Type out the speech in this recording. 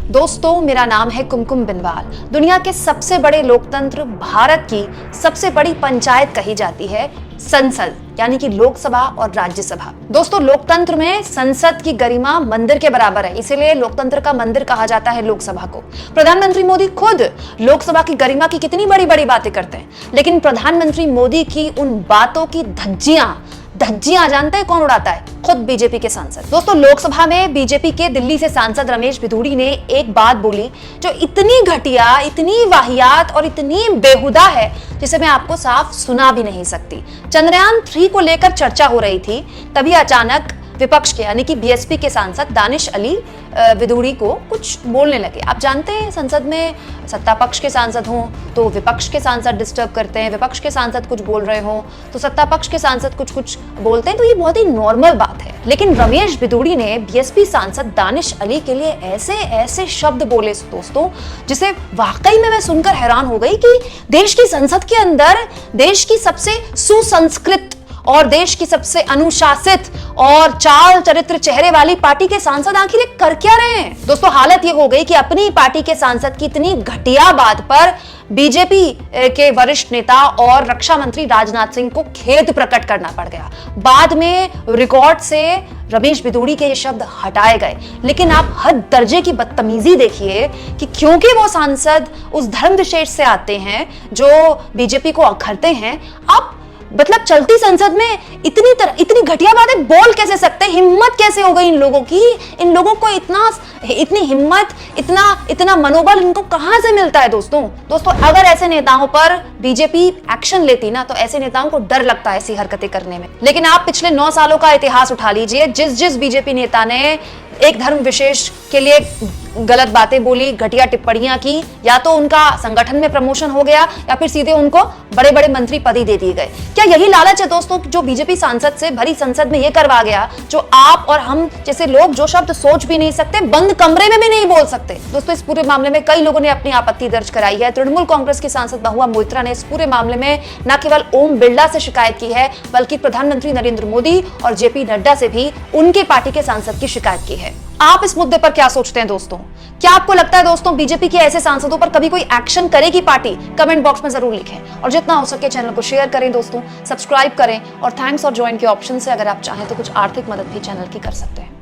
दोस्तों, मेरा नाम है कुमकुम बिनवाल। दुनिया के सबसे बड़े लोकतंत्र भारत की सबसे बड़ी पंचायत कही जाती है संसद, यानी कि लोकसभा और राज्यसभा। दोस्तों, लोकतंत्र में संसद की गरिमा मंदिर के बराबर है, इसीलिए लोकतंत्र का मंदिर कहा जाता है लोकसभा को। प्रधानमंत्री मोदी खुद लोकसभा की गरिमा की कितनी बड़ी बड़ी बातें करते हैं, लेकिन प्रधानमंत्री मोदी की उन बातों की धज्जियां जानते हैं कौन उड़ाता है? खुद बीजेपी के सांसद। दोस्तों, लोकसभा में बीजेपी के दिल्ली से सांसद रमेश भिदुड़ी ने एक बात बोली जो इतनी घटिया, इतनी वाहियात और इतनी बेहुदा है जिसे मैं आपको साफ सुना भी नहीं सकती। चंद्रयान 3 को लेकर चर्चा हो रही थी, तभी अचानक विपक्ष के यानी कि बीएसपी के सांसद दानिश अली विदुड़ी को कुछ बोलने लगे। आप जानते हैं, संसद में सत्ता पक्ष के सांसद हों तो विपक्ष के सांसद डिस्टर्ब करते हैं, विपक्ष के सांसद कुछ बोल रहे हों तो सत्ता पक्ष के सांसद कुछ बोलते हैं, तो ये बहुत ही नॉर्मल बात है। लेकिन रमेश भिदुड़ी ने बीएसपी सांसद दानिश अली के लिए ऐसे ऐसे शब्द बोले दोस्तों, जिसे वाकई में मैं सुनकर हैरान हो गई कि देश की संसद के अंदर देश की सबसे सुसंस्कृत और देश की सबसे अनुशासित और चाल चरित्र चेहरे वाली पार्टी के सांसद आखिर कर क्या रहे हैं? दोस्तों, हालत ये हो गई कि अपनी पार्टी के सांसद की इतनी घटिया बात पर बीजेपी के वरिष्ठ नेता और रक्षा मंत्री राजनाथ सिंह को खेद प्रकट करना पड़ गया। बाद में रिकॉर्ड से रमेश भिदुड़ी के ये शब्द हटाए गए, लेकिन आप हद दर्जे की बदतमीजी देखिए कि क्योंकि वो सांसद उस धर्म विशेष से आते हैं जो बीजेपी को अखरते हैं, अब मतलब चलती संसद में इतनी घटिया बातें बोल कैसे सकते हैं? हिम्मत कैसे हो गई इन लोगों की? इन लोगों को इतनी हिम्मत, इतना मनोबल इनको कहां से मिलता है? दोस्तों, अगर ऐसे नेताओं पर बीजेपी एक्शन लेती ना, तो ऐसे नेताओं को डर लगता है ऐसी हरकतें करने में। लेकिन आप पिछले 9 सालों का इतिहास उठा लीजिए, जिस बीजेपी नेता ने एक धर्म विशेष के लिए गलत बातें बोली, घटिया टिप्पणियां की, या तो उनका संगठन में प्रमोशन हो गया या फिर सीधे उनको बड़े बड़े मंत्री पद ही दे दिए गए। क्या यही लालच है दोस्तों जो बीजेपी सांसद से भरी संसद में ये करवा गया, जो आप और हम जैसे लोग जो शब्द सोच भी नहीं सकते, बंद कमरे में भी नहीं बोल सकते? दोस्तों, इस पूरे मामले में कई लोगों ने अपनी आपत्ति दर्ज कराई है। तृणमूल कांग्रेस की सांसद महुआ मोइत्रा ने इस पूरे मामले में न केवल ओम बिरला से शिकायत की है, बल्कि प्रधानमंत्री नरेंद्र मोदी और जेपी नड्डा से भी उनके पार्टी के सांसद की शिकायत की है। आप इस मुद्दे पर क्या सोचते हैं दोस्तों? क्या आपको लगता है दोस्तों बीजेपी के ऐसे सांसदों पर कभी कोई एक्शन करेगी पार्टी? कमेंट बॉक्स में जरूर लिखें और जितना हो सके चैनल को शेयर करें दोस्तों, सब्सक्राइब करें और थैंक्स और ज्वाइन के ऑप्शन से अगर आप चाहें तो कुछ आर्थिक मदद भी चैनल की कर सकते हैं।